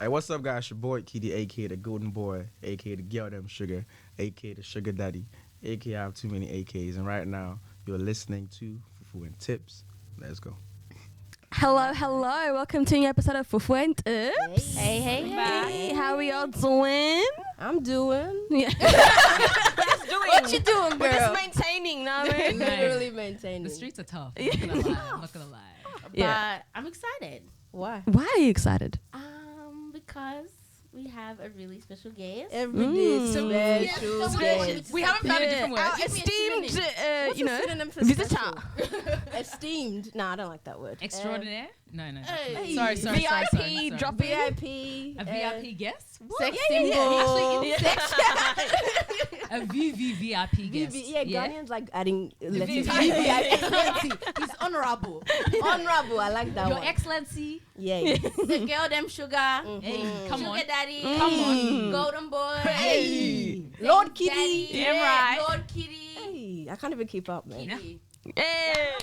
Hey, what's up, guys? Your boy KiDi, aka the Golden Boy, aka the Gyaldem Sugar, aka the Sugar Daddy, aka I have too many AKs. And right now, you're listening to Fufu and Tips. Let's go. Hello. Welcome to a new episode of Fufu and Tibs. Hey. How are y'all doing? I'm doing. Yeah. What you doing, girl? We're just maintaining, no? Literally maintaining. The streets are tough. I'm not gonna lie. Yeah. But I'm excited. Why? Why are you excited? Because we have a really special guest. Every day So- special. Yeah, so guest. We haven't found a different word. Our Give me a esteemed, synonym. What's a synonym for visitor. special? Esteemed. Nah, I don't like that word. Extraordinaire? No. Hey. Sorry. VIP, drop VIP. A VIP guest? Sex Yeah, symbol. yeah. Sex. A VIP guest. Yeah, Ghanaians like adding letters. VVIP. He's honorable. Honorable. I like that Your one. Excellency. Yeah. The Gyaldem Sugar. Hey, come Sugar on. Daddy. Come on. Golden Boy. Hey. Lord Daddy. KiDi. Damn right. Lord KiDi. Hey, I can't even keep up, man. KiDi. Hey.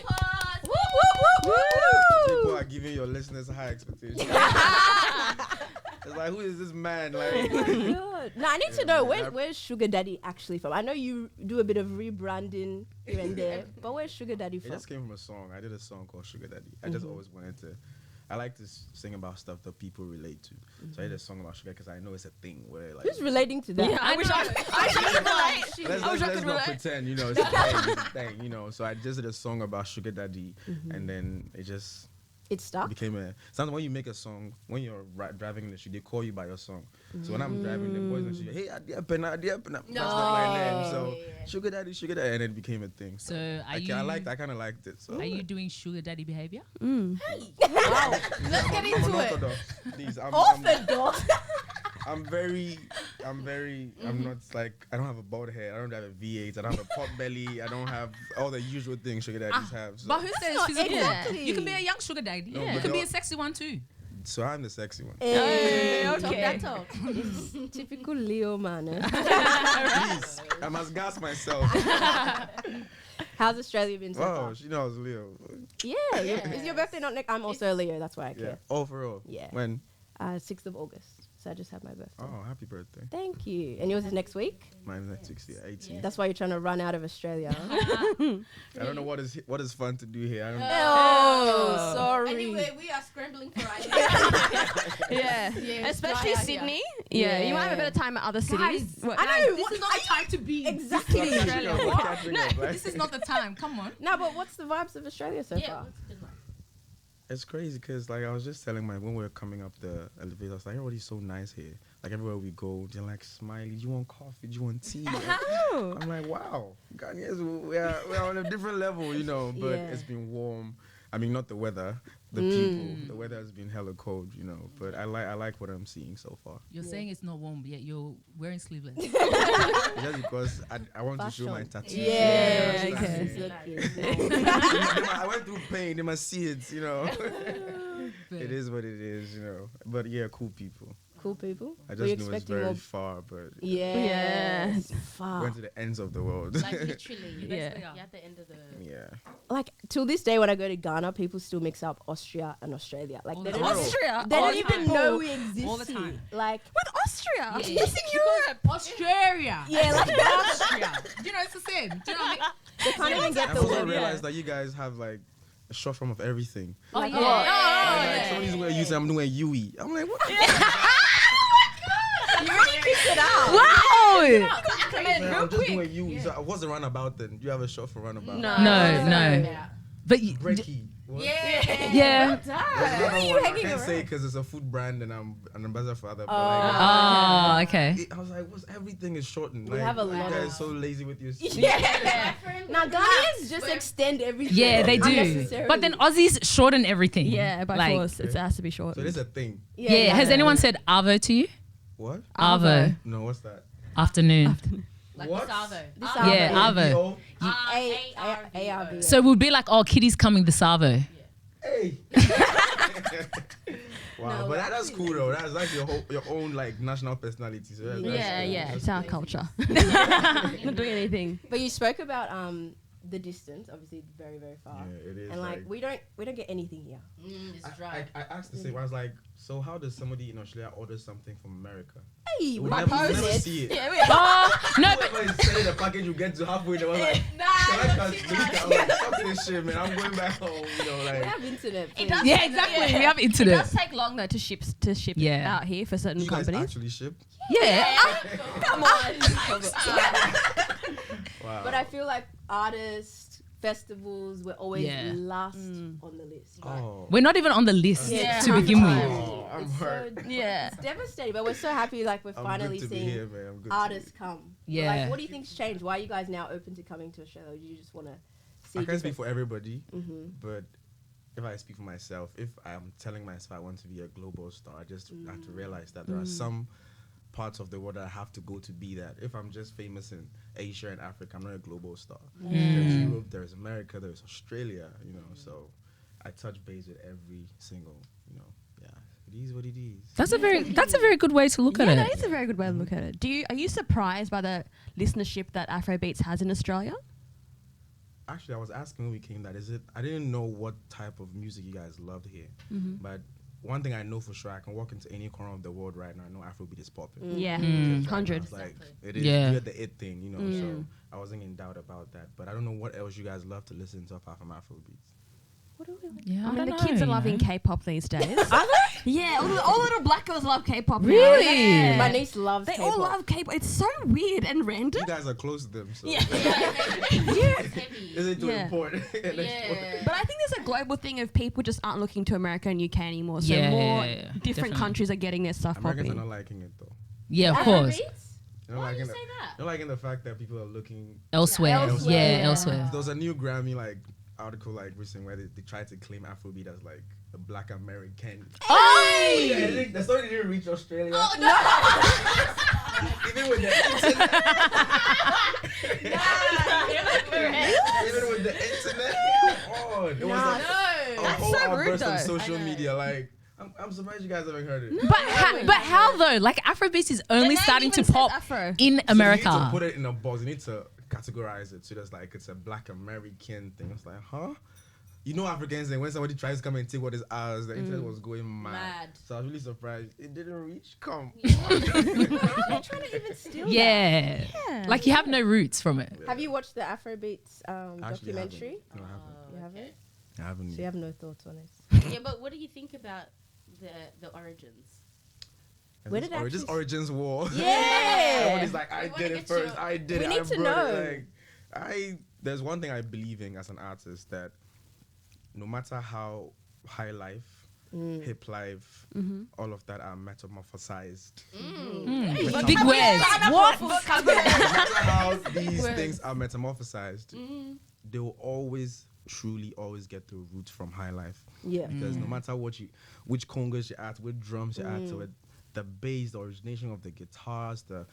People are giving your listeners high expectations. It's like, who is this man? Like, God. Now I need to know Yeah. where's Sugar Daddy actually from? I know you do a bit of rebranding here and there, but where's Sugar Daddy it from? just came from a song. I did a song called Sugar Daddy. I just always wanted to. I like to sing about stuff that people relate to. So I did a song about sugar because I know it's a thing where like. Who's relating to that? Yeah, I wish I could relate. Let's I wish I not could relate. pretend, you know, it's a thing, it's a thing, you know. So I just did a song about Sugar Daddy, and then it just It's stuck. became a. Sometimes when you make a song, when you're driving in the street, they call you by your song. So when I'm driving, the boys in the street, hey, Adia Pena. That's not my name. So Sugar Daddy, and it became a thing. So So I kind of liked it. So Are you doing sugar daddy behavior? Wow. Let's get into it. Please, Orthodox. I'm not like, I don't have a bald head, I don't have a V8, I don't have a pot belly, I don't have all the usual things sugar daddies have. So, But who says not physical? exactly. You can be a young sugar daddy. No, You but can be don't- a sexy one too. so I'm the sexy one. Hey, Talk Okay. that talk. It's typical Leo man. Please, I must gas myself. How's Australia been so Oh, far? she knows Leo. Yeah. Is your birthday not next? I'm also a Leo. That's why I Yeah. care. Oh, for real? Yeah. When? 6th of August. So I just had my birthday. Oh, happy birthday. Thank you. And yours is next week? Mine's next 60, 18. That's why you're trying to run out of Australia. Huh? I don't know what is fun to do here. I don't Oh, sorry. Anyway, we are scrambling for ideas. Yeah. Yeah, Especially dry out Sydney. here. Yeah. You might have a bit of time at other cities. What? I know. This is not the time to be. Exactly. Australia. We're What? catching up, like- This is not the time. Come on. No, but what's the vibes of Australia so Yeah, far? that's a good one. It's crazy because like I was just telling when we were coming up the elevator, I was like, everybody's so nice here. Like everywhere we go, they're like, Smiley, do you want coffee? Do you want tea? Oh. I'm like, wow, Ghanaians, we're on a different level, you know. But Yeah. it's been warm. I mean, not the weather, the people. The weather has been hella cold, you know. But I like what I'm seeing so far. You're saying it's not warm, yet you're wearing sleeveless. Just because I want to show my Fashion. tattoos. Yeah, You okay. understand? It's I went through pain. They must see it, you know. It is what it is, you know. But yeah, cool people. Cool people. I Were you just knew it's expecting very more? far, but Yeah. Yeah. It's far. went to the ends of the world. Like literally, you Yeah. basically are at the end of the. Yeah. Like till this day, when I go to Ghana, people still mix up Austria and Australia. Like All they the don't, time. Austria. they All don't the even time. know we exist. All the time. here. Like With Austria. Yeah. It's in Europe. Australia. yeah, like Austria. Do you know it's the same? Do you know what I mean? they can't even get I the also word. realized that you guys have like a short form of everything. Oh, Like yeah. what? Like somebody's going to use I'm doing a UE. I'm like, what? You already picked it out. Wow. Man, I'm just doing UE. So what's the runabout then? Do you have a short for runabout? No. Yeah. But you, Brekkie. What? Yeah. Yeah. There's another are you one I hanging can't say around? because it's a food brand and I'm an ambassador for other. oh, okay. I was like, everything is shortened. We like, have a you lot guys of- so lazy with your Yeah. Now Ghanaians just extend everything. Yeah, they do. Unnecessarily. But then Aussies shorten everything. Yeah, by Like, force. It has to be short. So this is a thing. Yeah. Has anyone said Arvo to you? What? Arvo. No, what's that? Afternoon. Like What? the Savo. This Yeah, Arvo. Oh, A-R-V-O. So it would be like, oh, Kitty's coming this Arvo. hey. Wow, but that's cool though. That's like your own like national personality. So that's Yeah, cool. yeah. That's It's our cool. culture. Not doing anything. But you spoke about the distance, obviously very, very far. Yeah, it is. And like we don't get anything here. It's dry. I asked the same. I was like, so how does somebody in Australia order something from America? Hey, We'll we never posted. see it. Yeah, No, but Whenever it's selling the package, you get to halfway. They was like, I'm like, fuck this shit, man. I'm going back home. You know, We like. have internet. It please. does. yeah, exactly. We have It internet. does take long though to ship Yeah. it out here for certain You guys companies. actually ship? Yeah. Come on. Wow. But I feel like artists, festivals, we're always Yeah. last on the list. Right? Oh. We're not even on the list Yeah. to begin with. Oh, I'm It's hurt. so, Yeah. it's devastating, but we're so happy. Like we're I'm finally good to be seeing here, man. I'm good artists come. Yeah. Like, what do you think's changed? Why are you guys now open to coming to Australia? Or do you just want to see? I can't speak for everybody, Mm-hmm. but if I speak for myself, if I'm telling myself I want to be a global star, I just have to realize that there are some parts of the world that I have to go to be that. If I'm just famous in Asia and Africa, I'm not a global star. There's Europe, there's America, there's Australia, you know, so I touch base with every single, you know, yeah, it is what it is. That's a very good way to look Yeah, at that it. is a very good way to look at it. Are you surprised by the listenership that Afrobeats has in Australia? Actually, I was asking when we came that I didn't know what type of music you guys loved here, but one thing I know for sure, I can walk into any corner of the world right now. I know Afrobeat is popping. Yeah, Because right now 100. it's like it is. Yeah. You're the it thing, you know. So I wasn't in doubt about that. But I don't know what else you guys love to listen to apart from Afrobeats. Yeah, I mean, the don't kids know, are you loving know. K-pop these days. Yeah, all little black girls love K-pop now. Really? Yeah. My niece loves They K-pop. all love K-pop. It's so weird and random. You guys are close to them, so Yeah. It's heavy. is it to Yeah. import and export? Yeah. But I think there's a global thing of people just aren't looking to America and UK anymore. So Yeah, more yeah, different definitely. countries are getting their stuff Americans are popping. not liking it though. Yeah, of course. Afrobeats? They're not Why do liking you it. say that? They're liking the fact that people are looking. Elsewhere. Elsewhere. Yeah, Yeah. elsewhere. There was a new Grammy article recently where they tried to claim Afrobeat as like a Black American. Oh! The story didn't reach Australia. Oh, Even with the internet. Even with the internet. Come on. It was like a That's whole so rude, outburst on though. social media. Like, I'm surprised you guys haven't heard it. But how though? Like Afrobeats is only starting to pop Afro. in So you need to America. put it in a box. You need to categorize it. So that's like it's a Black American thing. It's like, huh? You know Africans, and when somebody tries to come and take what is ours, the internet was going mad. So I was really surprised. It didn't reach. Come. Why are you trying to even steal Yeah. Yeah. Like you have no roots from it. that? Have you watched the Afrobeats Actually, documentary? No, I haven't. You haven't? I haven't. So you have no thoughts on it? Yeah, but what do you think about the origins? And Where this did it this actually- Origins war. Yeah. Everybody's like, I We wanna did it get first. your- I did We it. need I to brought it. know. Like, there's one thing I believe in as an artist that no matter how high life, hip life, all of that are metamorphosized. Big words. What? No matter how these things are metamorphosized, they will always truly always get the roots from high life. Yeah. Because no matter which congas you're at, which drums you're at, so the bass, the origination of the guitars, the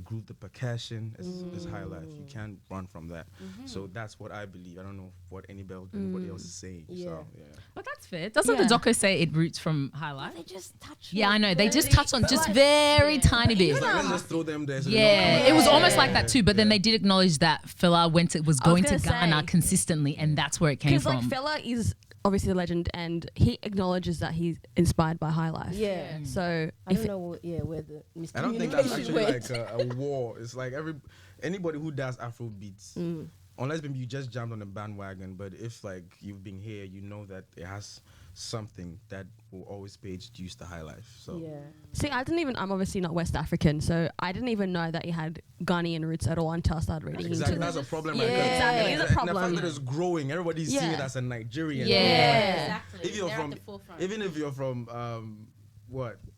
groove, the percussion is high life. You can't run from that. So that's what I believe. I don't know what anybody else is saying. Yeah. So yeah. But that's fair. Doesn't Yeah. the doco say it roots from high life? They just touch. Yeah, I know. They just touch on just very tiny bit. It's like, let's just throw them there. So they Yeah, don't it was come almost out. like that too. But then they did acknowledge that Fela was going to gonna Ghana say. consistently, and that's where it came Because from. like Fela is obviously a legend, and he acknowledges that he's inspired by High Life. Yeah. So I if don't know where the miscommunication I don't think that's actually went. like a war. It's like anybody who does Afro beats, unless maybe you just jumped on the bandwagon, but if like you've been here, you know that it has something that will always pay its dues to high life. So Yeah. see, I'm obviously not West African, so I didn't even know that he had Ghanaian roots at all until I started reading exactly, into that's a problem. Yeah. Right? 'Cause Exactly, it's a the problem. fact that it's growing, everybody's seeing Yeah. it as a Nigerian. Yeah. Exactly. If you're They're from, at the forefront. even if you're from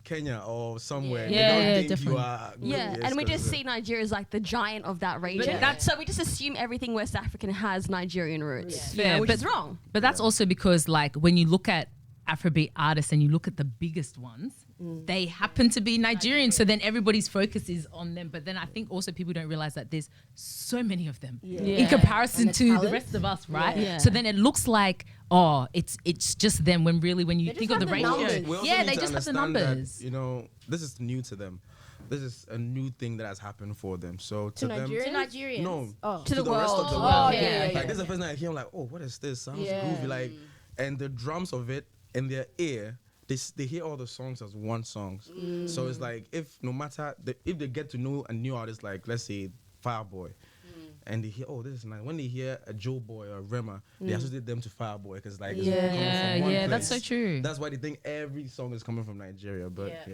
Kenya or somewhere, Yeah. they don't Yeah, think you definitely. are. Yeah, glorious and we 'cause just of- see Nigeria as like the giant of that region. that's- So we just assume everything West African has Nigerian roots, Yeah. you know, Fair, which but- is wrong. But that's also because like when you look at Afrobeat artists and you look at the biggest ones, they happen to be Nigerian. So then everybody's focus is on them. But then I think also people don't realize that there's so many of them in comparison to the rest of us, right? Yeah. So then it looks like, it's just them, when really when you They think just of the have the ratio, numbers. they just have the numbers. That, this is new to them. This is a new thing that has happened for them. So to them, Nigerians? To Nigerians. no, To the rest of world. the Oh, world. yeah. Like this is the first time I hear, I'm like, oh, what is this? Sounds groovy, like, and the drums of it in their ear. They hear all the songs as one song. So it's like, if they get to know a new artist, like let's say Fireboy, and they hear, oh, this is nice. When they hear a Joe Boy or Rema, they associate them to Fireboy because like it's coming from one that's so place. true. That's why they think every song is coming from Nigeria. But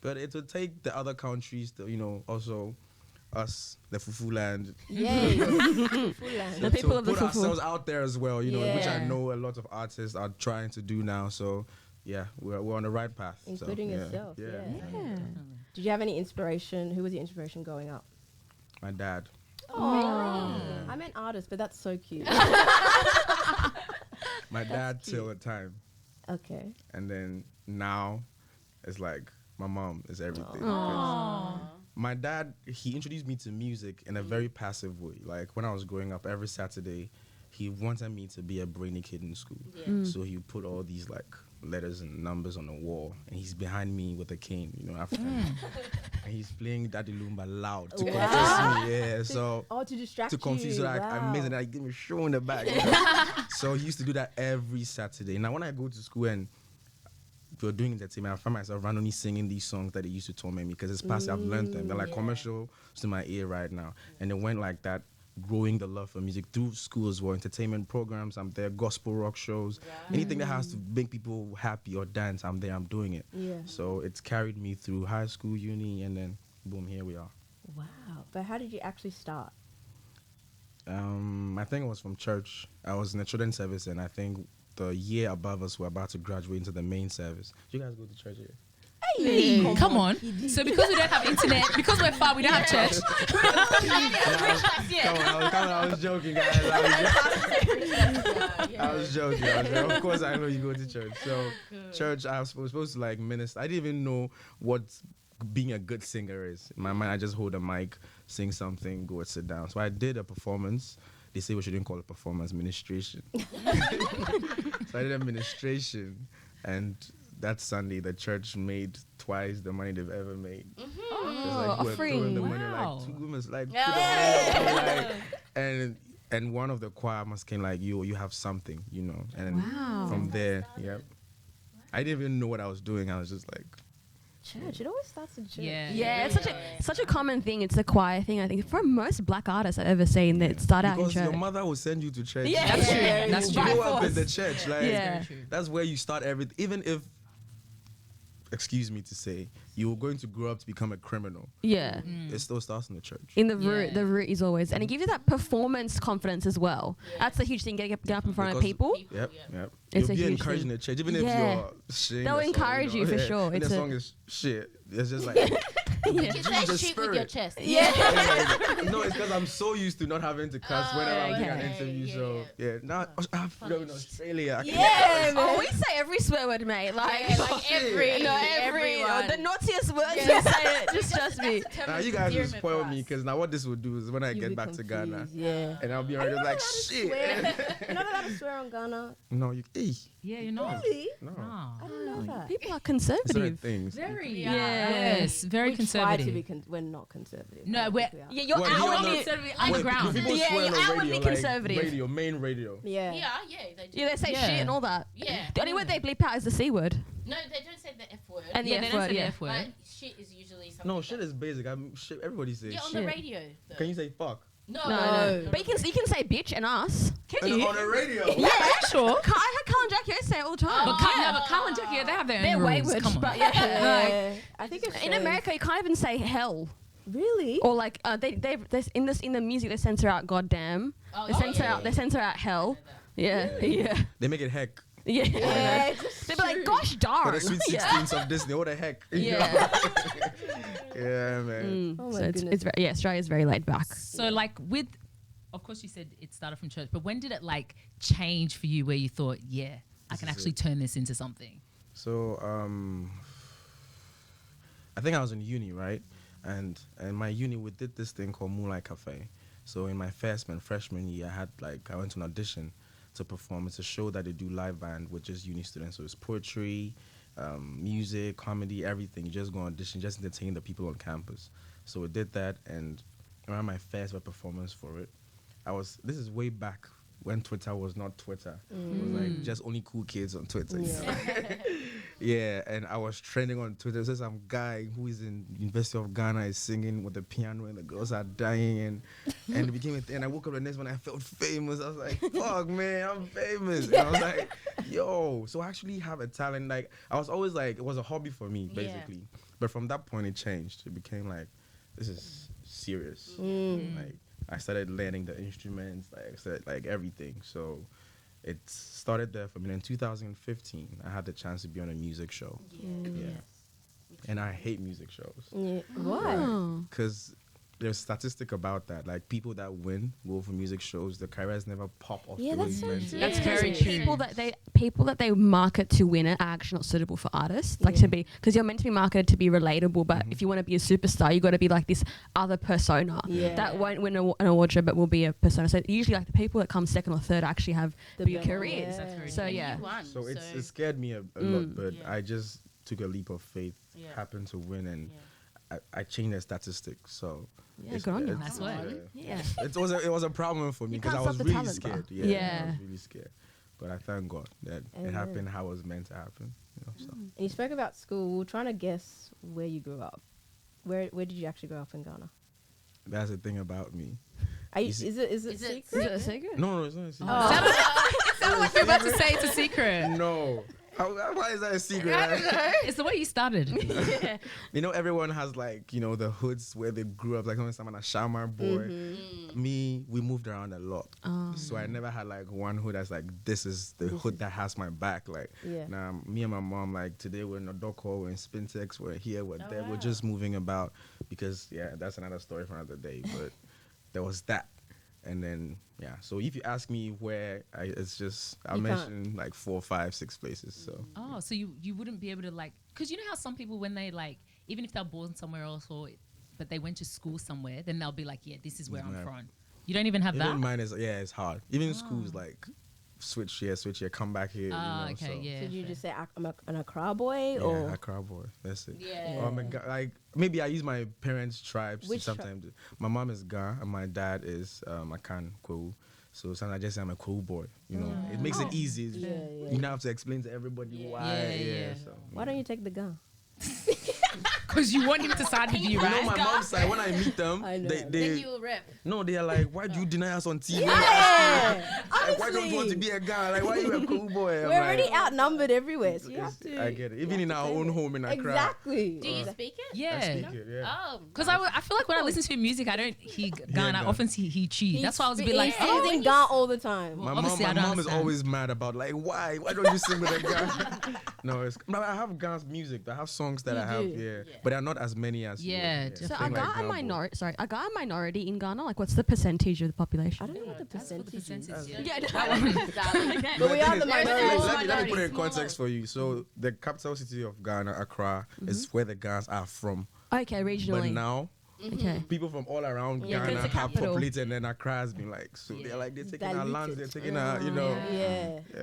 but it would take the other countries to also us, the Fufu land. The people of the put Fufu. ourselves out there as well, which I know a lot of artists are trying to do now. So yeah, we're on the right path. Including so, yourself. Yeah. Did you have any inspiration? Who was your inspiration growing up? My dad. Oh, I meant artist, but that's so cute. My dad till a time. Okay. And then now it's like my mom is everything. Aww. My dad, he introduced me to music in a very passive way. Like when I was growing up, every Saturday, he wanted me to be a brainy kid in school. So he would put all these like letters and numbers on the wall, and he's behind me with a cane, African. And he's playing Daddy Lumba loud to confuse me. Yeah, so to distract to confuse you. you, like Wow. amazing, like give me a show in the back. So he used to do that every Saturday. Now when I go to school and we're doing entertainment, I find myself randomly singing these songs that they used to torment me because it's past. I've learned them. They're like commercials to my ear right now, and it went like that. Growing the love for music through school as well, entertainment programs, I'm there, gospel rock shows, anything that has to make people happy or dance, I'm there, I'm doing it. Yeah. So it's carried me through high school, uni, and then boom, here we are. Wow. But how did you actually start? I think it was from church. I was in the children's service, and I think the year above us were about to graduate into the main service. You guys go to church here? Hey, come on. So because we don't have internet, because we're far, we don't have church. I was joking, guys. I was joking. Of course, I know you go to church. So, church, I was supposed to like minister. I didn't even know what being a good singer is. In my mind, I just hold a mic, sing something, go and sit down. So I did a performance. They say we shouldn't call it performance, ministration. So I did a ministration, and that Sunday, the church made twice the money they've ever made. Offering. The money, Wow. like 2 women, like, and one of the choir must came like, you have something, And from there, I didn't even know what I was doing. I was just like, Church. It always starts in church. Yeah, it's such a common thing. It's a choir thing. I think for most black artists I've ever seen that start out in because church. your mother will send you to church. Yeah. That's true. That's You true. grow up in the church, like Yeah. that's where you start everything. Even if, excuse me to say, you're going to grow up to become a criminal, Yeah. it still starts in the church. In the root, the root is always, and it gives you that performance confidence as well. That's a huge thing. Get up in front of Because- people. Yep. It's You'll a be huge encouraged thing. in the church, even if Yeah. you're shit. They'll encourage you for sure. And It's the a- song is shit. It's just like You can say the shoot with your spirit. chest. no, it's because I'm so used to not having to cuss whenever I'm doing an okay. interview. So now I've grown in Australia. I can Oh, we say every swear word, mate. Like, every- everyone. The naughtiest words you say it. Just trust me. Now you guys will spoil me because now what this will do is when I You'll get be back to Ghana confused, Yeah. and I'll be already like shit. You're not allowed to swear on Ghana. No, you. Yeah, you're not. Really? No. Ah. I didn't know that. People are Certain conservative. things. Very. Yeah. Yes, very We conservative. try to be we're not conservative. No, I we're- think we are. Yeah, you're What, you out on on the- it. Underground. Wait, people Yeah, swear you're on outwardly radio, like conservative. radio, main radio. Yeah. Yeah, they do. Yeah, they say Yeah. shit and all that. Yeah. The only word they bleep out is the C word. No, they don't say the F word. And Yeah, the they F don't word, say the yeah. F But word. shit is usually something. No, shit is basic. Shit, everybody says Yeah, on shit. the radio. Though. Can you say fuck? No. No. But you can say bitch and us. Can you? On the radio. Yeah, sure. I had Carl and Jackie say it all the time. But Carl and Jackie, they have their own They're rules. wayward, Come on. but yeah. Yeah. I think it's In America, you can't even say hell. Really? Or like they in the music they censor out goddamn. Oh, They censor out hell. Yeah, yeah, They make it heck. yeah. Yeah. They'd be like, gosh For darn. the sweet Yeah. 16s of Disney. What the heck? Yeah. Yeah, man. Oh my So it's goodness. very, Australia's very laid back. So like of course you said it started from church, but when did it like change for you where you thought, yeah, I can is actually turn this into something? So, I think I was in uni, right? And my uni, we did this thing called Moonlight Cafe. So in my freshman year, I went to an audition to perform. It's a show that they do live band with just uni students. So it's poetry, music, comedy, everything. You just go audition, just entertain the people on campus. So we did that, and around my first performance for it, this is way back when Twitter was not Twitter. It was like just only cool kids on Twitter. Yeah, and I was trending on Twitter. There's some guy who is in University of Ghana is singing with the piano and the girls are dying, and it became a thing. And I woke up the next one, I felt famous. I was like, fuck, man, I'm famous. And I was like, yo, so I actually have a talent. Like, I was always like, it was a hobby for me, basically. Yeah. But from that point, it changed. It became like, this is serious. Like, I started learning the instruments, like everything. So it started there for me. In 2015, I had the chance to be on a music show. Yeah. And I hate music shows. Yeah. Why? Because there's statistic about that. Like, people that go for music shows, the careers never pop off. Yeah, that's so true. That's very true. People that they market to win it are actually not suitable for artists. Like, to be, because you're meant to be marketed to be relatable, but if you want to be a superstar, you got to be like this other persona that won't win an award show, but will be a persona. So usually, like, the people that come second or third actually have big careers. Yeah. So yeah. So it scared me a lot, but I just took a leap of faith, happened to win, and I changed the statistics. So good on you. That's what. Yeah. It was a problem for me because I was really scared. I was really scared. But I thank God that it happened how it was meant to happen. So. And you spoke about school. We're trying to guess where you grew up. Where did you actually grow up in Ghana? That's the thing about me. Is it secret? Is it a secret? No, it's not a secret. It sounded like you're about to say it's a secret. No. Why is that a secret? I don't know. It's the way you started. You know, everyone has, like, you know, the hoods where they grew up. Like, someone a Shamar boy. Me, we moved around a lot. So I never had, like, one hood that's like, this is the hood that has my back. Like, now, me and my mom, like, today we're in Odoko, we're in Spintex, we're here, we're there. Wow. We're just moving about because, that's another story for another day. But there was that. And then, so if you ask me where, it's just, I mentioned like 4, 5, 6 places. So. Oh, so you wouldn't be able to, like, because you know how some people, when they, like, even if they're born somewhere else but they went to school somewhere, then they'll be like, this is where I'm from. You don't even have that? Even mine is, it's hard. Even schools, like, switch here, come back here. Okay, so. yeah. Did you just say I'm an Accra boy? Yeah, Accra boy. That's it. Yeah. Or like, maybe I use my parents' tribes sometimes. My mom is Ga and my dad is Akan Kwewu. So sometimes I just say I'm a cool boy. You know, it makes it easy. You don't have to explain to everybody why. So, why don't you take the gun? Because you want him to side with you, right? You know, my mom's side, when I meet them, then you will rap. No, they are like, why do you deny us on TV? Like, why don't you want to be a guy? Like, why are you a cool boy? We're already outnumbered everywhere, so you have to. I get it. Even in our own home in Accra. Exactly. Do you speak it? Yeah. I speak it, Oh. Because I feel like when I listen to music, I don't hear Ghana. I often see he Chi. That's why I was a bit like, he sings in Ghana all the time. My mom is always mad about, like, why don't you sing with a guy? No, I have Ghana's music. I have songs that I have, but there are not as many as So are Ghana a minority in Ghana? Like, what's the percentage of the population? I don't know what the percentage is. But we are the minority. Let me put it in context for you. So the capital city of Ghana, Accra, is where the Ghanaians are from. Okay, regionally. But now, people from all around Ghana have populated, and then Accra has been like, so they're like, they're taking our lands, they're taking our, you know.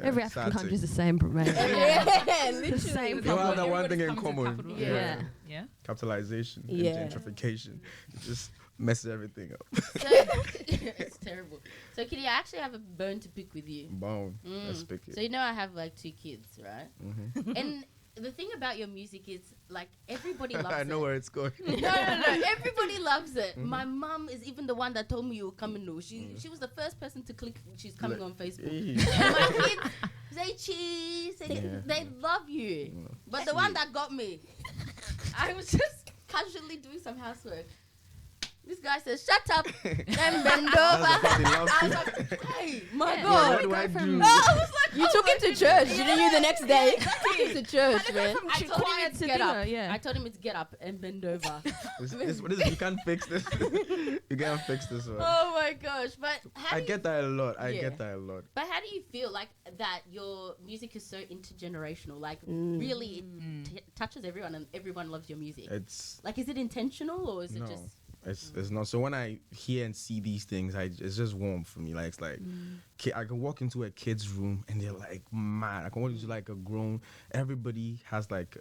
Every African country is the same, man. Literally. The same they all have that problem. one thing in common. Yeah. Capitalization and gentrification. It just messes everything up. So, it's terrible. So, KiDi, I actually have a bone to pick with you. Bone. Let's pick it. So, you know I have like 2 kids, right? And the thing about your music is, like, everybody loves it. I know where it's going. No. Everybody loves it. My mom is even the one that told me you were coming. No, she was the first person to click. She's coming on Facebook. And my kids say cheese. They love you. But the one that got me, I was just casually doing some housework. This guy says, "Shut up and bend over." I was like, "Hey, my God, what do I do? I was like, You took him to church, didn't you? The next day, took him to church, man. I told him quiet it's to get dinner, up. yeah. I told him it's get up and bend over. You can't fix this. You can't fix this one. Oh my gosh! But how I do you, get that a lot. I Yeah. get that a lot. but how do you feel like that? Your music is so intergenerational. Like really, it touches everyone, and everyone loves your music. It's Like, is it intentional or is it no. just? It's not. So when I hear and see these things, it's just warm for me. Like it's like, I can walk into a kid's room and they're like mad. I can walk into like a grown. Everybody has like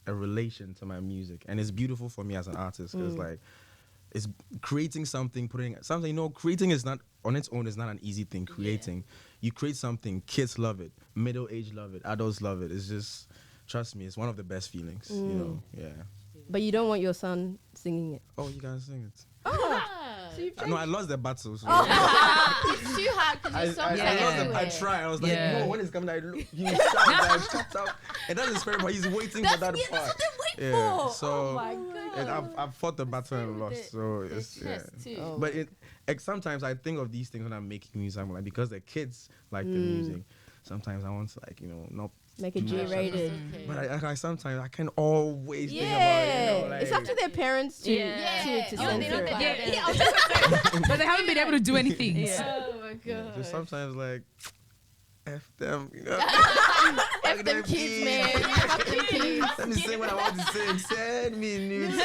a relation to my music, and it's beautiful for me as an artist because like, it's creating something, putting something. You know, creating is not on its own. Is not an easy thing. Creating, you create something. Kids love it. Middle age love it. Adults love it. It's just, trust me, it's one of the best feelings. You know, yeah. But you don't want your son singing it. Oh, you gotta sing it. Ah. So you've No, I lost the battle. So. It's too hard because your songs are everywhere. I tried. I was like, Yeah. no, when it's coming, he shut up. And that's his favorite part. He's waiting for that part. That's what they wait Yeah, for. so Oh my God. I've fought the battle and with lost. it. So There's it's stress too. Oh. But sometimes I think of these things when I'm making music. I'm like, because the kids like the music. Sometimes I want to not. Make it do that. G-rated. Okay. But I sometimes I can always think about Yeah, it. it's up to their parents to Yeah. to Oh, they censor don't it. get Yeah, but they haven't been able to do anything. Oh my God. Just sometimes like, F them. You know? F them kids, man. F them kids. Let me sing what I want to sing. Send me nudes.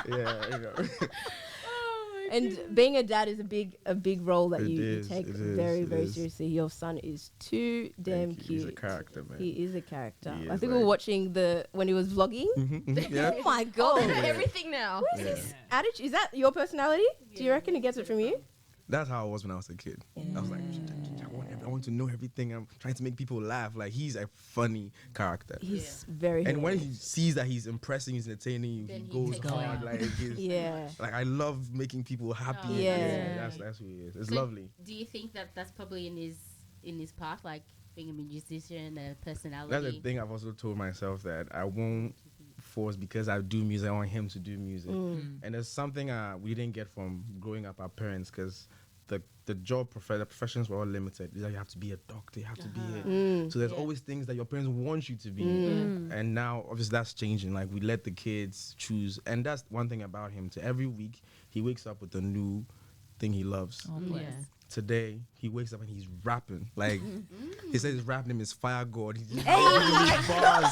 Yeah, you know. And being a dad is a big role that It you is, take it is, very, it very is. seriously. Your son is too damn Thank you. cute. He's a character, man. He is a character. He I is, think we were like- watching when he was vlogging. Yeah. Oh my god! Everything now. What is this attitude? Is that your personality? Do you reckon he gets it from you? That's how I was when I was a kid. I was like, I want to know everything. I'm trying to make people laugh. Like, he's a funny character. He's very. And when hilarious. he sees that he's impressing, he's entertaining you, Then he he goes takes hard. over. Like, he's, Yeah. like, I love making people happy. Oh, Yeah. That's who he is. It's So lovely. Do you think that that's probably in his path, like being a musician, a personality? That's the thing I've also told myself, that I won't force because I do music. I want him to do music. And there's something we didn't get from growing up our parents, because the the professions were all limited. It's like you have to be a doctor, you have to be a, so there's always things that your parents want you to be. And now obviously that's changing. Like, we let the kids choose, and that's one thing about him too. Every week he wakes up with a new thing he loves. Oh, bless. Today he wakes up and he's rapping. Like, he says his rap name is Fire God. He's just bars.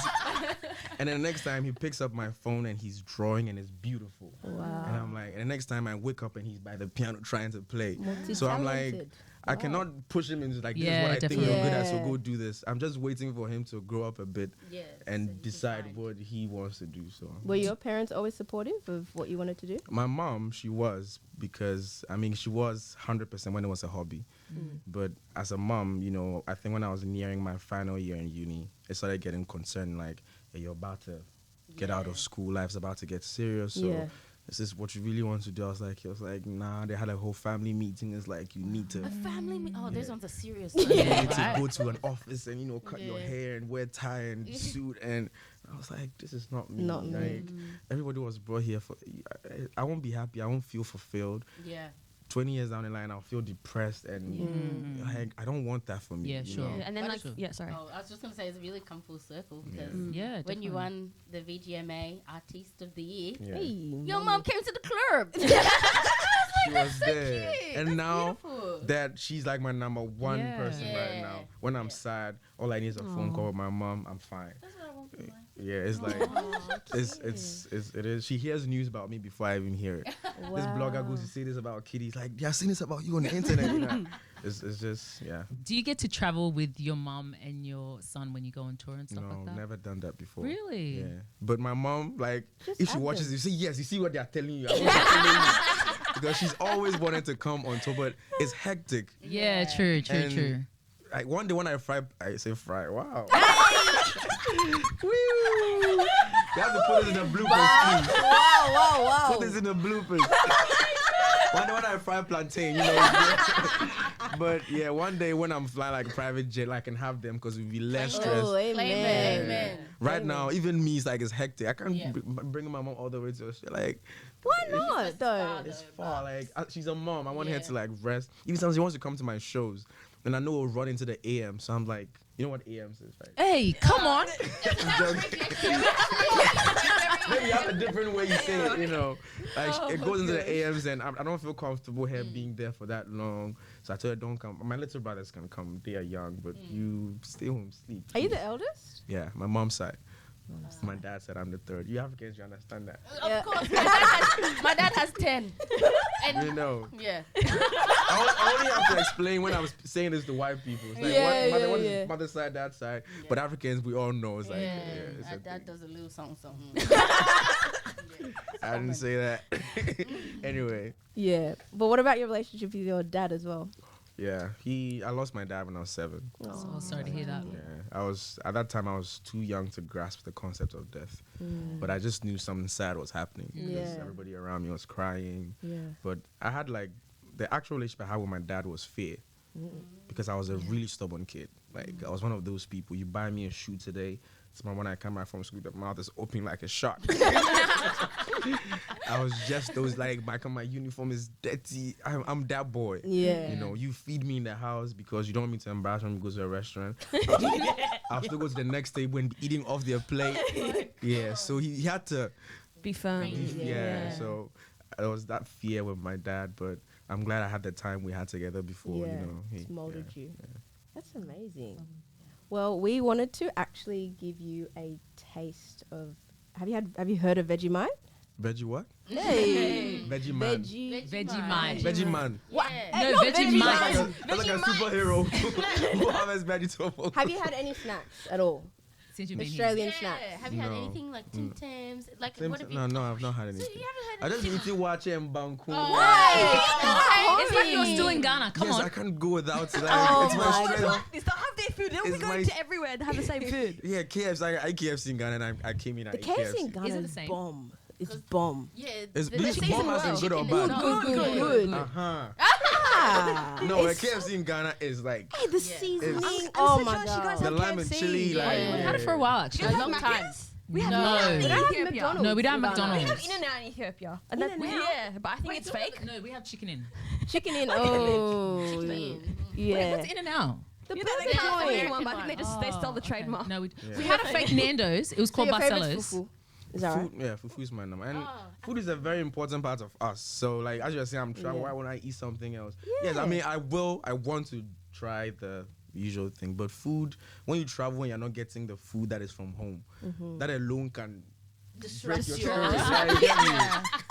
And then the next time he picks up my phone and he's drawing and it's beautiful. Wow. And I'm like, and the next time I wake up and he's by the piano trying to play. So I'm like, Multi-talented. I cannot push him into like, this Yeah, is what I think you're good at, so definitely. go do this. I'm just waiting for him to grow up a bit Yes, and so he can decide find. what he wants to do. So Were your parents always supportive of what you wanted to do? my mom, she was, because she was 100% when it was a hobby. But as a mom, I think when I was nearing my final year in uni, it started getting concerned, like, hey, you're about to get out of school, life's about to get serious. So Yeah. is this what you really want to do? I was like, nah, they had a whole family meeting. It's like, you need to, A family oh, those ones are serious. you need Right? to go to an office and, cut your Yeah. hair and wear tie and suit. And I was like, this is not me. Not me. Like, everybody was brought here for, I won't be happy. I won't feel fulfilled. Yeah. 20 years down the line, I'll feel depressed, and like, I don't want that for me. Yeah, you sure. know? And then But like, it's- yeah, sorry. Oh, I was just gonna say it's really come full circle because Yeah, when you definitely. won the VGMA Artiste of the Year, Yeah. Hey, your mom came to the club. She was there. cute. And That's now beautiful. that she's like my number one Yeah. person right Yeah. now. When I'm sad, all I need is a phone call with my mom. I'm fine. That's what I want for mine. Yeah, it's like it is. She hears news about me before I even hear it. This blogger goes to say this about KiDi. It's like, I've seen this about you on the internet. It's just, yeah. Do you get to travel with your mom and your son when you go on tour and stuff No, like that? never done that before. Really? Yeah. But my mom, like, Just if she add watches, them. you see, yes, you see what they're telling you. I'm not telling you. Because she's always wanted to come on tour, but it's hectic. Yeah, true. And like, one day when I say fry, wow. Woo! You have to put this in the bloopers, please. wow. Put this in the bloopers. When I fry plantain, But yeah, one day when I'm flying like a private jet, I can have them because we'll be less stressed. Oh, amen. Right now, even me, it's hectic. I can't bring my mom all the way to Australia. Like, why not though? it's far. Like, she's a mom. I want her to like rest. Even sometimes she wants to come to my shows, and I know we'll run into the AM. So I'm like, you know what AMs is, right? Hey, come on. Maybe you have a different way you say it, Like it goes into the AMs, and I don't feel comfortable here being there for that long. So I told her, don't come. My little brothers can come. They are young, but you stay home, sleep. Are you the eldest? Yeah, my mom's side. My dad said I'm the third. You Africans, you understand that? Of course, my dad has 10. And yeah. I only have to explain when I was saying this to white people. It's like, what is mother side, dad side? Yeah. But Africans, we all know. It's like, my dad does a little song. I didn't say that. Anyway. Yeah. But what about your relationship with your dad as well? Yeah, I lost my dad when I was 7. Oh, sorry to hear that. Yeah, at that time I was too young to grasp the concept of death, but I just knew something sad was happening because everybody around me was crying. Yeah. But I had the actual relationship I had with my dad was fear, because I was a really stubborn kid. Like I was one of those people. You buy me a shoe today, tomorrow when I come back from school, the mouth is open like a shark. I was just those my uniform is dirty. I'm that boy. Yeah. You feed me in the house because you don't want me to embarrass when we go to a restaurant. I'll still go to the next table and be eating off their plate. Yeah. So he had to be firm. So there was that fear with my dad, but I'm glad I had the time we had together before. He molded you. Yeah. That's amazing. Well, we wanted to actually give you a taste of. Have you heard of Vegemite? Veggie what? Hey, Vegemite. Vegemite. Vegemite. What? No, Vegemite. That's like a superhero who harvests vegetables. Have you had any snacks at all? Since you've been Australian snacks. Have you had anything like Tim Tams? Like what have you? No, I've not had anything. So you haven't had I just eat watch and banku. It's like you're still in Ghana. Come on. I can't go without it. It's my my strength. They still have their food. They'll be going to everywhere to have the same food. Yeah, KFC. I KFC in Ghana, and I came in. The KFC in Ghana is bomb. It's bomb. Yeah, it's bomb as in good or bad. Good. No, the KFC in Ghana is like. Hey, the seasoning. Oh my god. The lime and chili. We had it for a while actually. A long time. We have McDonald's. No, we don't have McDonald's. We have In-N-Out in Ethiopia. Yeah, but I think it's fake. No, we have Chicken In. Chicken In. Oh, yeah. What's In-N-Out? The burger joint. one, but I think they stole the trademark. No, we had a fake Nando's. It was called Barcelos. Is that right? Fufu is my number. And food is a very important part of us. So, like, as you were saying, I'm trying, why won't I eat something else? Yes, I mean, I want to try the usual thing. But food, when you travel and you're not getting the food that is from home, that alone can break your trust.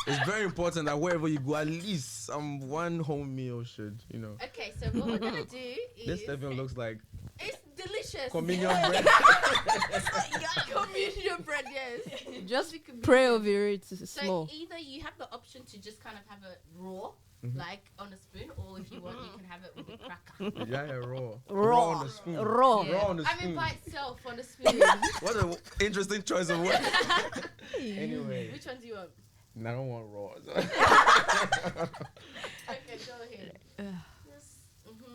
It's very important that wherever you go, at least one home meal should, Okay, so what we're going to do is... This stuff looks like... It's delicious. Communion bread. Communion bread, yes. Just pray over it. It's small. So either you have the option to just kind of have it raw, like on a spoon, or if you want, you can have it with a cracker. Yeah, raw. Raw on the spoon. Raw. Yeah. Raw on the spoon. I mean, by itself on the spoon. What an interesting choice of words. Anyway. Which one do you want? I don't want raw. Okay, go ahead.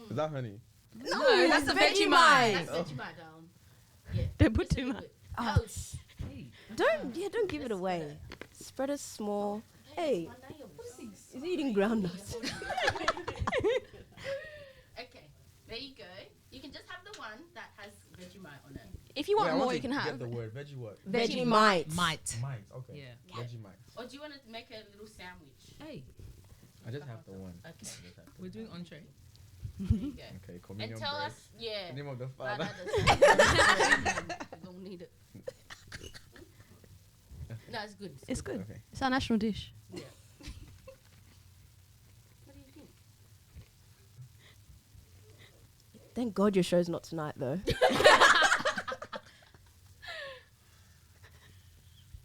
Is that honey? No, that's the Vegemite. That's Vegemite down. Yeah. They put too much. Don't give it away. Spread it small. Hey, is he eating groundnuts? Okay, there you go. You can just have the one that has Vegemite on it. If you want more, you can have. Get the word veggie what? Vegemite. Might. Okay. Yeah. Vegemite. Or do you want to make a little sandwich? Hey, I just have the one. Okay. we're doing entree. There you go. Okay, communion And tell bread. us, yeah. The name of the Father. We don't need it. No, it's good. It's good. Okay. It's our national dish. Yeah. What do you think? Thank God your show's not tonight, though.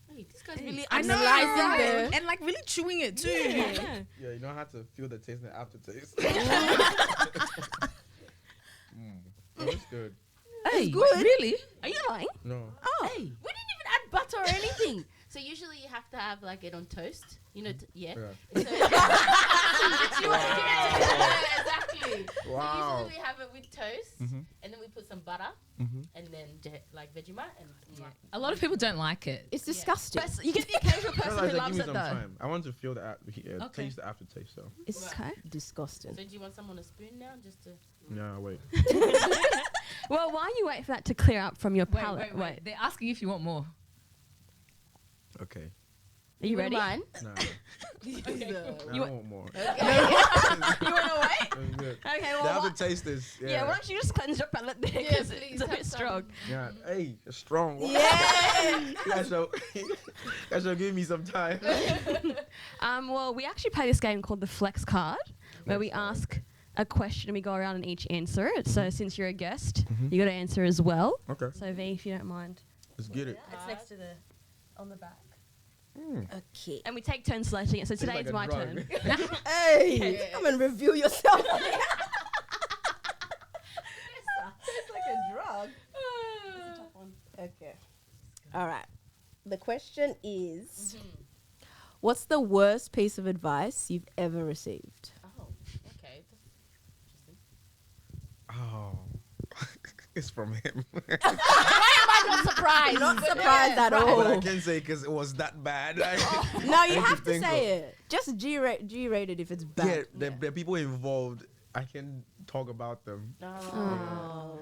Hey, this guy's really I know, analyzing right? And like really chewing it too. Yeah. Yeah, you know how to feel the taste and the aftertaste. That's good. Hey, It's good. Really? Are you lying? No. Oh, we didn't even add butter or anything. So usually you have to have like it on toast, yeah. Yeah. So Exactly. Wow. So usually we have it with toast, and then we put some butter, and then like Vegemite, and A lot of people don't like it. It's disgusting. But you get the occasional person who Give loves me it some though. time. I want to feel the Okay. taste the aftertaste. So It's Okay. disgusting. So do you want some on a spoon now, just to? no, wait. Well, while you wait for that to clear up from your palate, Wait. They're asking if you want more. Okay. Are you ready? Mine? No, I You want more. You want to wait? I'm good. Okay, The well, aftertaste is yeah, why don't you just cleanse your palate there Yeah, because please, it's a have bit some. strong. Yeah. Hey, it's strong. Yeah. You guys shall give me some time. Well, we actually play this game called the Flex Card, where we ask a question and we go around and each answer it. So since you're a guest, you got to answer as well. Okay. So V, if you don't mind. Let's get it. It's next to on the back. Okay. And we take turns selecting it. So Tastes today's like a my drug. turn. Hey, come and review yourself. It's like a drug. Okay. All right. The question is, what's the worst piece of advice you've ever received? Oh, okay. Interesting. Oh, it's from him. I'm not surprised. Not surprised at But I all. can't say because it was that bad. No, you I have to think say so. it. Just G-rated if it's Yeah, bad. the people involved, I can talk about them. No.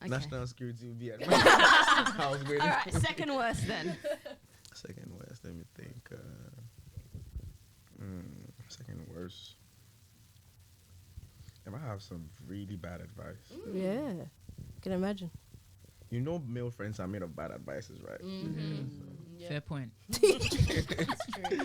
Okay. National security would be at my I was waiting. All right, second worst then. Second worst, let me think. Second worst. I might have some really bad advice. Yeah. Can imagine. You know, male friends are made of bad advices, right? Yeah. Fair point. That's true.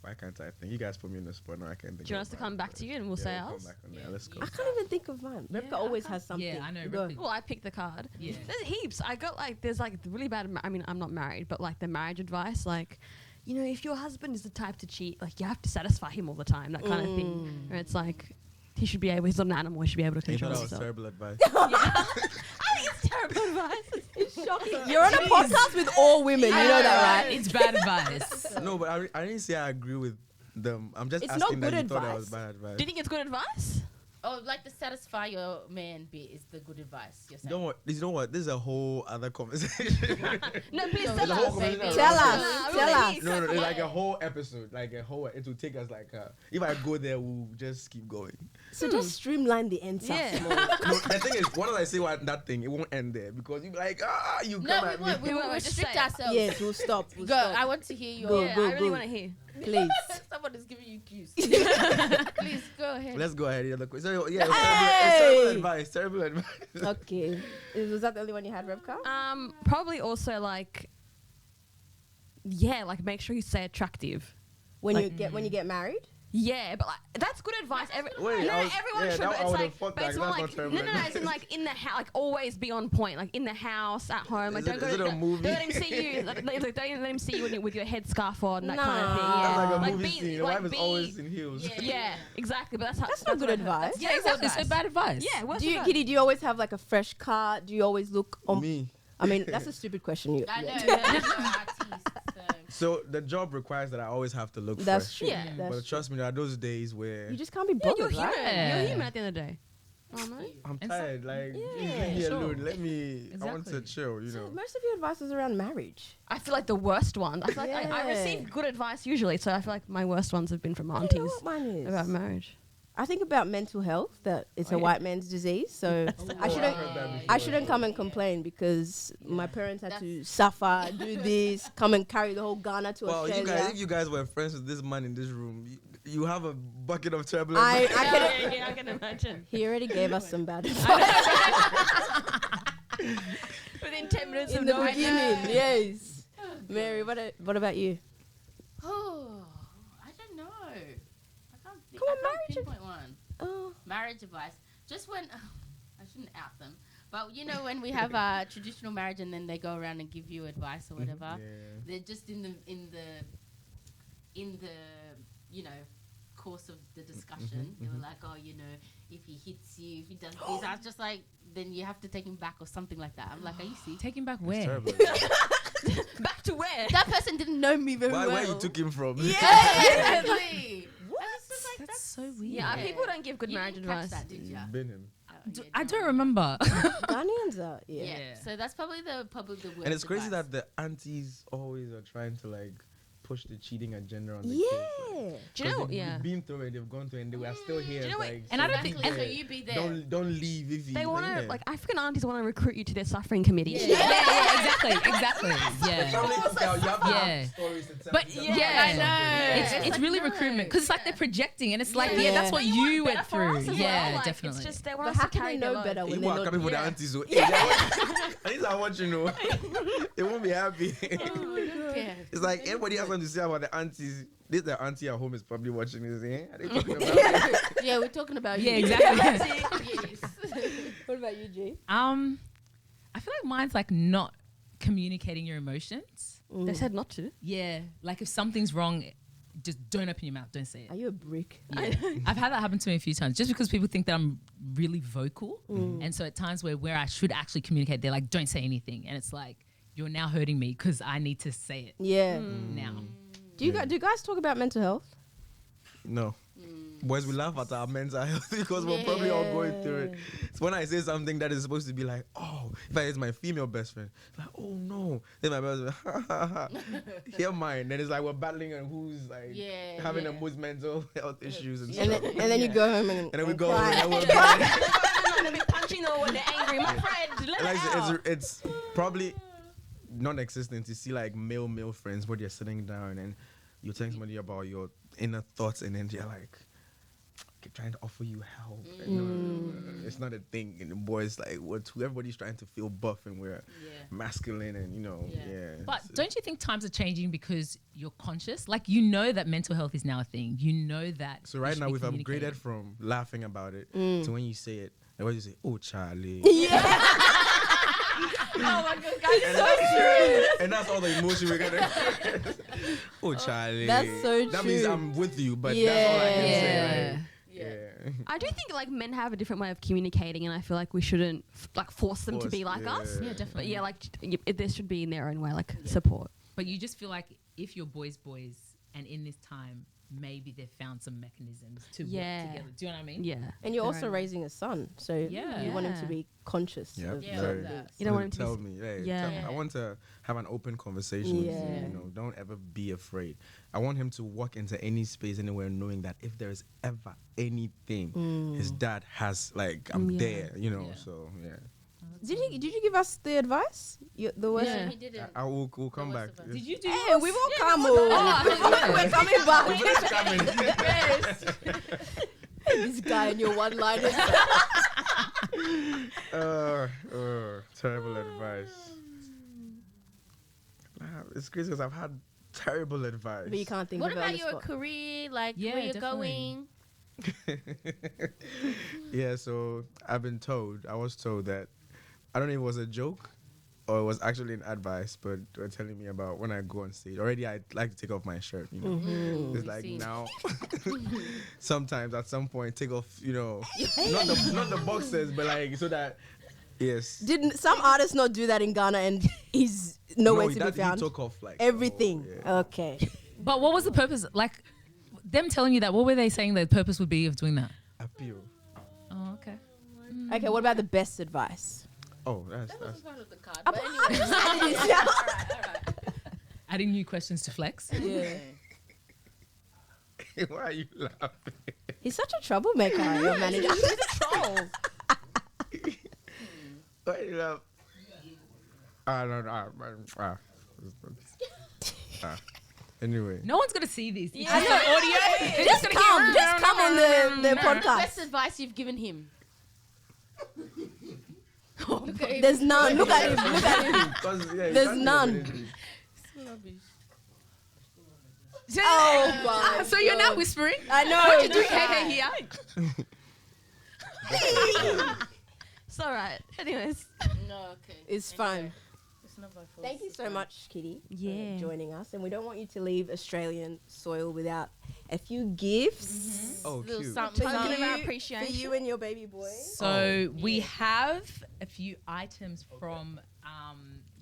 Why can't I think? You guys put me in the spot now. I can't think. Do you want of us to mine, come back but to you and we'll say come ours? back on there. Yeah, Let's go. yeah. I can't even think of mine. Rebecca always has something. Yeah, I know. You go. Rebecca- Well, I picked the card. Yeah. There's heaps. I got there's really bad. I mean, I'm not married, but like the marriage advice, like, you know, if your husband is the type to cheat, like you have to satisfy him all the time, that kind of thing. Where it's like, he should be able. He's not an animal. He should be able to You thought control that was himself. terrible advice. I think it's terrible advice. It's shocking. You're on a podcast with all women. You know that, right? It's bad advice. No, but I didn't say I agree with them. I'm just It's asking not that good you thought that was advice. bad advice. Do you think it's good advice? Oh, like the satisfy your man bit is the good advice. You're saying. You know what? This is a whole other conversation. No, please Go tell the us. whole baby. conversation. Tell us. No, Tell really, us. No, so it's like come a on. whole episode. Like a whole. It will take us like. If I go there, we'll just keep going. So just streamline the answer. Yeah. more. No, the thing is, once I say that thing, it won't end there because you be like, you come No, at we me. won't. We We will won't, just restrict say it. ourselves. Yes, we'll stop. We'll Go. stop. I want to hear Go, your. Yeah, go, I really go. want to hear. Please. Someone is giving you cues. Please go ahead. Let's go ahead. The other question. So, yeah, Hey! it's terrible advice. Terrible advice. Okay. Was that the only one you had, Rebecca? Probably also like, yeah, like make sure you stay attractive. When Like- you get married? Yeah, but like that's good advice. Wait, no, I was- everyone yeah, should. that- But I it's would've like, thought but that. it's more That's like not terrible no, it's in advice. like in the house, like always be on point, like in the house, at home. Like Is don't it- go is to it a movie? Don't let him see you. Like, don't let him see you with your headscarf on, that kind of thing. Nah. Yeah. That's like a Like movie be- scene. The like wife is be- always in heels. Yeah. Yeah, exactly. But that's how. That's not good what I heard. advice. Yeah, Yeah, it's it's bad advice. Yeah, what's Do you, advice? KiDi, do you always have like a fresh car? Do you always look on? Me. I mean, that's a stupid question. You. I know. yeah. You're artiste, so. So the job requires that I always have to look That's fresh. true. Yeah. That's But true. trust me, there are those days where You just can't be Yeah, you're bothered, human. right? Yeah. You're human at the end of the day. Oh, no? I'm And so- tired. Like, Yeah, leave me sure. alone. Let me. I want to Exactly. chill. You So know. most of your advice is around marriage. I feel like the worst one. I feel like I Yeah. receive good advice usually, so I feel like my worst ones have been from I don't know aunties what mine is. about marriage. I think about mental health, that it's Oh, a yeah. white man's disease. So I shouldn't I've heard that before. I shouldn't come and complain because my parents had to suffer, do this, come and carry the whole Ghana to Well, Australia. if you guys were friends with this man in this room, you have a bucket of trouble. I can, I can imagine. he already gave us some bad advice Within 10 minutes in of the knowing beginning. Yes. Mary, what about you? Oh, I don't know. I can't think. Come on, I can't marriage pinpoint one. Oh, Marriage advice. Just when I shouldn't out them, but you know when we have traditional marriage and then they go around and give you advice or whatever, Yeah. they're just in the you know course of the discussion. They were like, oh, you know, if he hits you, if he does this, I was just like, then you have to take him back or something like that. I'm like, are you serious? Take him back It's where? terrible. Back to where? That person didn't know me very well. Where you took him from? Yeah, exactly. That's so weird. Yeah, people don't give good You marriage didn't catch advice. that, did ya? Been him. I don't remember. Ghanaians are, Yeah. Yeah. So that's probably the worst. And it's crazy advice. that the aunties always are trying to like push the cheating agenda on the yeah. kids. Like, Do you know? 'cause they've Yeah. been through it, they've gone through it, and they were still here. Do you know what- like, And I don't Exactly. think- So you be there. don't leave if you. They want to yeah. like African aunties want to recruit you to their suffering committee. exactly. Yeah. You have to Yeah. have stories to tell. But to tell yeah, them I something. It's like, really no. recruitment because it's like they're projecting and it's like Yeah. that's what They you want went better for through. us as Yeah, well. Like, definitely. It's just they want But us how to can carry they their know load. better when You they're are not? coming for the Yeah. aunties. So at least I want you know. They won't be happy. Yeah. It's like everybody has something to say about the aunties. This the auntie at home is probably watching this. Eh? Are they talking about? Yeah, we're talking about Yeah, you. exactly. Yes. What about you, G? I feel like mine's like not communicating your emotions. They said not to. Yeah, like if something's wrong, just don't open your mouth, don't say it. Are you a brick? Yeah. I've had that happen to me a few times just because people think that I'm really vocal. And so at times where I should actually communicate, they're like, don't say anything. And it's like, you're now hurting me because I need to say it Yeah. now. Do guys talk about mental health? No. Boys, we laugh at our mental health because we're probably all going through it. So when I say something that is supposed to be like, oh, if I it's my female best friend, like, oh no. Then my best friend, hear mine. Then it's like we're battling and who's like having the most mental health issues and And stuff. then, you go home and And then we go cry. and we're They'll be punching or when they're angry. My friend, let like, it out. it's probably non-existent to see like male friends where they're sitting down and you're telling somebody about your inner thoughts and then they're like trying to offer you help. And, it's not a thing. And the boys like everybody's trying to feel buff and we're masculine and But don't you think times are changing because you're conscious? Like you know that mental health is now a thing. You know that. So you right should now be we've communicating. upgraded from laughing about it to when you say it, like what you say, oh Charlie. Oh my god, guys, so true. And that's all the emotion we're gonna. Oh Charlie. That's so That means true. I'm with you, but that's all I can say. Like, Yeah. I do think like men have a different way of communicating, and I feel like we shouldn't like force them to be like us. Yeah, definitely. But yeah, like there should be in their own way, like support. But you just feel like if you're boys, and in this time, maybe they've found some mechanisms to work together. Do you know what I mean? Yeah. And you're Their also own- raising a son, so Yeah. you want him to Yeah. be conscious. Yeah, of Yeah, very. that. You don't want him to tell be me. Hey, yeah. tell me. I want to have an open conversation with you. Yeah. You know, don't ever be afraid. I want him to walk into any space anywhere knowing that if there is ever anything, his dad has like I'm Yeah. there. You know, Yeah. so yeah. Did you give us the advice? The worst. Yeah. He didn't. I will we'll come what's back. the best? Did you do? Hey, we've all come. Oh, We're coming back. We're coming. This guy and your one-liners. Terrible advice. It's crazy because I've had terrible advice. But you can't think What of it on about the your spot. career? Like Yeah, where you're definitely. going? Yeah, so I was told that I don't know if it was a joke or it was actually an advice, but they were telling me about when I go on stage. Already I like to take off my shirt, you know. It's We've like seen. now sometimes at some point take off, you know, not the boxers, but like so that yes. Didn't some artists not do that in Ghana and he's nowhere to be He found? took off like Everything. the whole- yeah. Okay. But what was the purpose? Like them telling you that. What were they saying the purpose would be of doing that? Appeal. Oh, okay. Okay, what about the best advice? Oh, That that's was part of the card. I'm But anyway. Yeah. Adding new questions to flex. Yeah. why are you laughing? He's such a troublemaker, your manager. He's a troll. Why are you laughing? Anyway. No one's gonna see this. It's I just know. an audio. They're Just gonna come on the Best podcast. advice you've given him. Okay. There's none. Look at him. Look at him. There's none. So, Oh my. so you're now whispering. I know. What you doing? Hey, here. It's all right. Anyways. No, okay. It's Anyway, fine. It's not my fault. Thank you so much, KiDi, Yeah. for joining us. And we don't want you to leave Australian soil without a few gifts Oh, Little cute. something, for Token of you, our for appreciation. you and your baby boy. So we have a few items from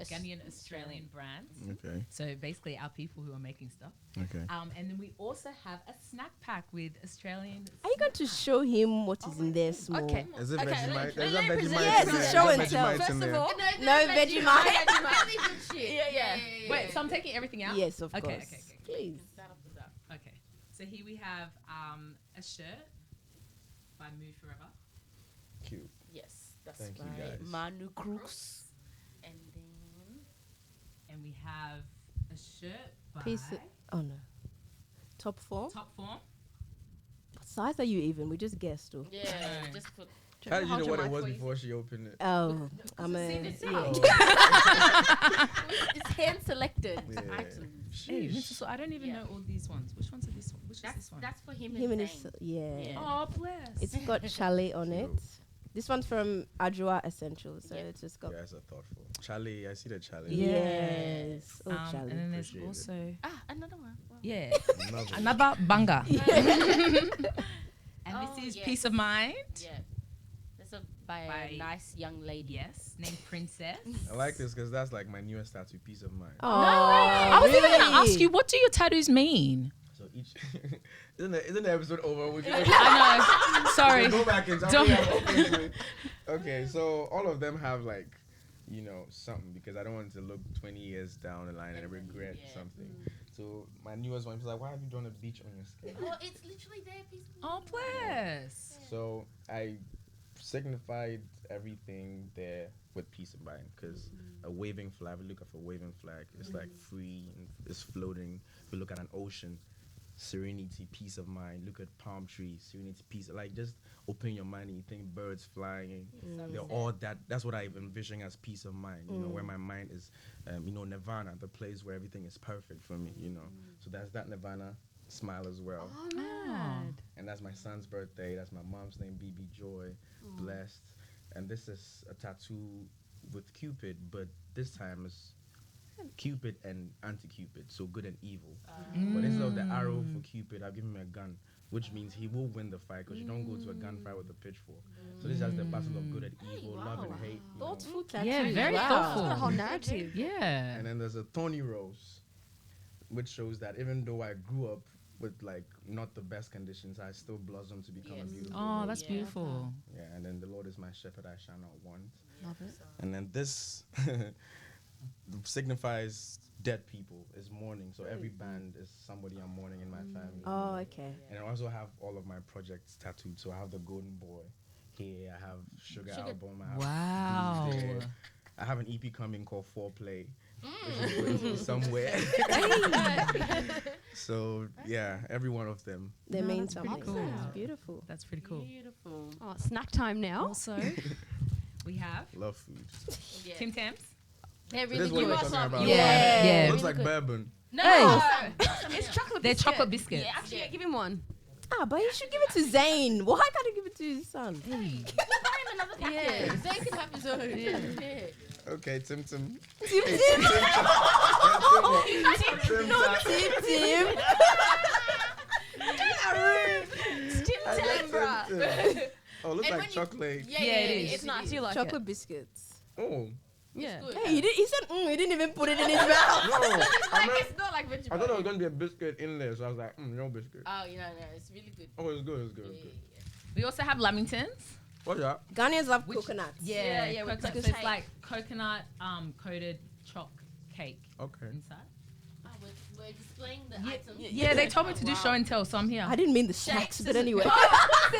Ghanaian-Australian brands. Okay. So basically our people who are making stuff. Okay. And then we also have a snack pack with Australian. Are you going to show him what is in there small? Okay. Is it Okay, Vegemite? let Is me that present- Vegemite? Yes, in there? it's Is show that and tell. Vegemite in First of there? all, No Vegemite. Really good shit. yeah. Wait, so I'm taking everything out? Yes, of Okay, course. okay. Please. Okay. So here we have a shirt by Move Forever. Cute. Yes, that's Thank you, by guys. Manu Crooks. And then And we have a shirt by Oh no. Top form. Top Form. What size are you even? We just guessed. Oh. yeah, just put. How did you Hold know your what it mic was for you. before she opened it? Oh, I'm a. it's Yeah. Oh. It's hand selected Yeah. items. Hey, so I don't even Yeah. know all these ones. Which one's are this one? Which is That's this one? that's for him, Him and and his. Zane. Yeah. Yeah. Oh, bless. It's got chalet on it. This one's from Adjoa Essentials, so Yeah. it's just got. You guys are thoughtful. Charlie, I see the Charlie. Yes. Oh, and chalet. then there's Appreciate it. also Another one. Wow. yeah Another. another banger. And Oh, this is yes. Peace of Mind. Yeah. This is by By- a nice young lady. Yes, named Princess. I like this because that's like my newest tattoo, Peace of Mind. Oh, I was even gonna ask really? you, what do your tattoos mean? So each isn't the episode over? Would you I know. Sorry. go back and tell Don't- me I'm open to it. Okay, so all of them have like, you know, something because I don't want to look 20 years down the line and regret Yeah. something. So my newest one was like, why have you drawn a beach on your skin? Oh, it's literally there. Peace. Oh, bless. So I signified everything there with peace of mind because a waving flag, we look at a waving flag, it's like free, and it's floating. We look at an ocean, serenity, peace of mind. Look at palm trees, serenity, peace. Like just open your mind and you think birds flying. They're all that. That's what I envision as peace of mind. You know, where my mind is, you know, nirvana, the place where everything is perfect for me. You know, so that's that nirvana smile as well. Oh, mad. And that's my son's birthday. That's my mom's name, BB Joy, blessed. And this is a tattoo with Cupid, but this time it's Cupid and anti-Cupid, so good and evil. But instead of the arrow for Cupid, I've given him a gun, which means he will win the fight because you don't go to a gunfight with a pitchfork. So this is just the battle of good and evil, love and hate. you know. Thoughtful tattoo. Yeah, very wow. thoughtful. Got a whole narrative. Yeah. And then there's a thorny rose, which shows that even though I grew up with like not the best conditions, I still blossom to become a beautiful. Oh, rose. that's beautiful. Yeah, and then the Lord is my shepherd, I shall not want. Love it. And then this signifies dead people, is mourning. So every band is somebody I'm mourning in my family. Oh, okay. And I also have all of my projects tattooed. So I have the Golden Boy here. I have Sugar album. I have Wow. Bees there. I have an EP coming called Foreplay, which is going to be somewhere. So yeah, every one of them. They No, mean that's pretty something. cool. It's beautiful. That's pretty cool. Beautiful. Oh, snack time now. Also, we have Love food. Yeah. Tim Tams. They're This really is what good. we're talking about. Yeah. Yeah. Looks like bourbon. No. Hey. It's chocolate They're biscuit. chocolate biscuits. Yeah, actually, yeah, give him one. Ah, but you should give it to Zane. Why can't you give it to his son? Buy him another packet. Yeah. They can have his own. Yeah. Okay, Tim Tim. Tim Hey, Tim. Tim Not Tim Tim. Tim I Tam, bruh. like Tim Tim. Oh, looks And like when you- chocolate. Yeah, it is. It's nice. You like Chocolate biscuits. Oh, Yeah. Good. Hey, he said, he didn't even put it in his mouth. no. It's not like vegetable. I thought there was going to be a biscuit in there, so I was like, no biscuit. Oh, no, it's really good. Oh, it's good, it's good, Yeah, it's good. yeah, We also have Lamingtons. What's that? Ghanaians love Which- coconuts. Yeah, with coconut. the So it's cake. like coconut coated chalk cake Okay. inside. Oh, we're displaying the Yeah, items. yeah, they told me to do show and tell, so I'm here. I didn't mean the snacks, but anyway.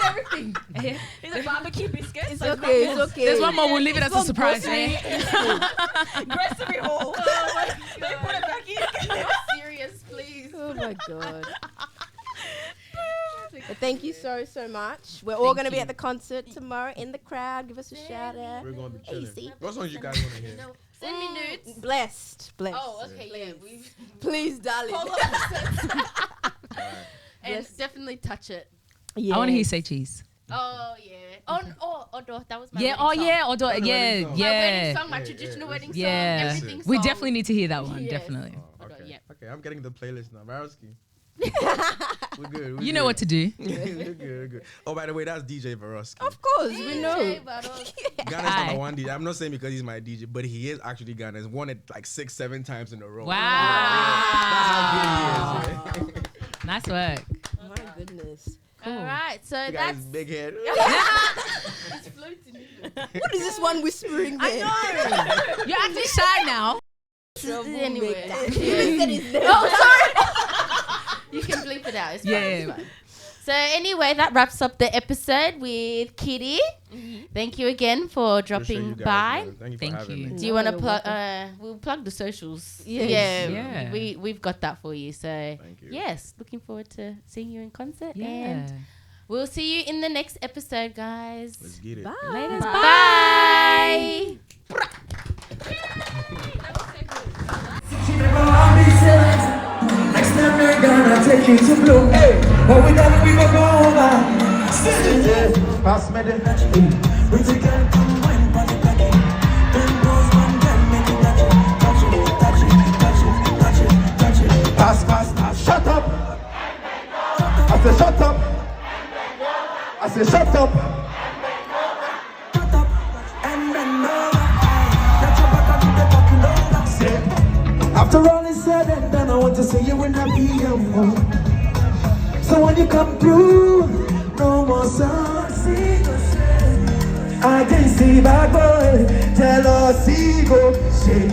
everything. Yeah. Is it barbecue biscuits? It's okay, it's okay. There's one more. We'll leave it as a surprise. grocery. Grocery haul. They put it back in. Serious, please. Oh my god. But thank you so much. We're all going to be you. at the concert tomorrow in the crowd. Give us a shout out. We're going to be chilling. AC. What songs you guys want to hear? No, send me nudes. Blessed. Oh, okay, yeah. Please, darling. And Yes. definitely touch it. Yes. I want to hear you say cheese. Oh, yeah. Oh, that was my Yeah. wedding Oh, song. yeah. Or do, That's a yeah. wedding song. My wedding Yeah. song, my Yeah, traditional yeah, wedding yeah. song, everything We song. definitely need to hear that one. Yes. Definitely. Oh, okay. Yeah. Okay, I'm getting the playlist now. Varowski. We're good. You know what to do. We're good. Oh, by the way, that's DJ Varosky. Of course, we know. Ghana's Hi. number one DJ. I'm not saying because he's my DJ, but he is actually Ghana's won it like 6-7 times in a row. Wow. That's how good he is. Nice work. My goodness. All right, so He got that's his big head. it's floating. What is this one whispering there? You're actually shy now. Anyway. Oh, sorry. You can bleep it out. It's fine. Yeah. It's fine. So anyway, that wraps up the episode with KiDi. Thank you again for Appreciate dropping you guys, by. man. Thank you Thank for having you. me. Do you want to you're plug? welcome. We'll plug the socials. Yes. Yeah, Yeah. we've got that for you. So Thank you. yes, looking forward to seeing you in concert. Yeah. And we'll see you in the next episode, guys. Let's get it. Bye. Laters. Bye. Next time we're gonna take you to blue. Hey, but we done, we will go over. Pass me the we together come wine on the cocky. Then goes one girl, make it touch it, touch it, touch it, touch it, touch it, touch it. Pass, shut up. I say shut up. I say shut up. Shut up and bend over. Get your back up to the fucking over. Say, after all is said and done, I want to see you in a BM. So when you come through, no more saucy. I can see bad boy, tell us, go, say.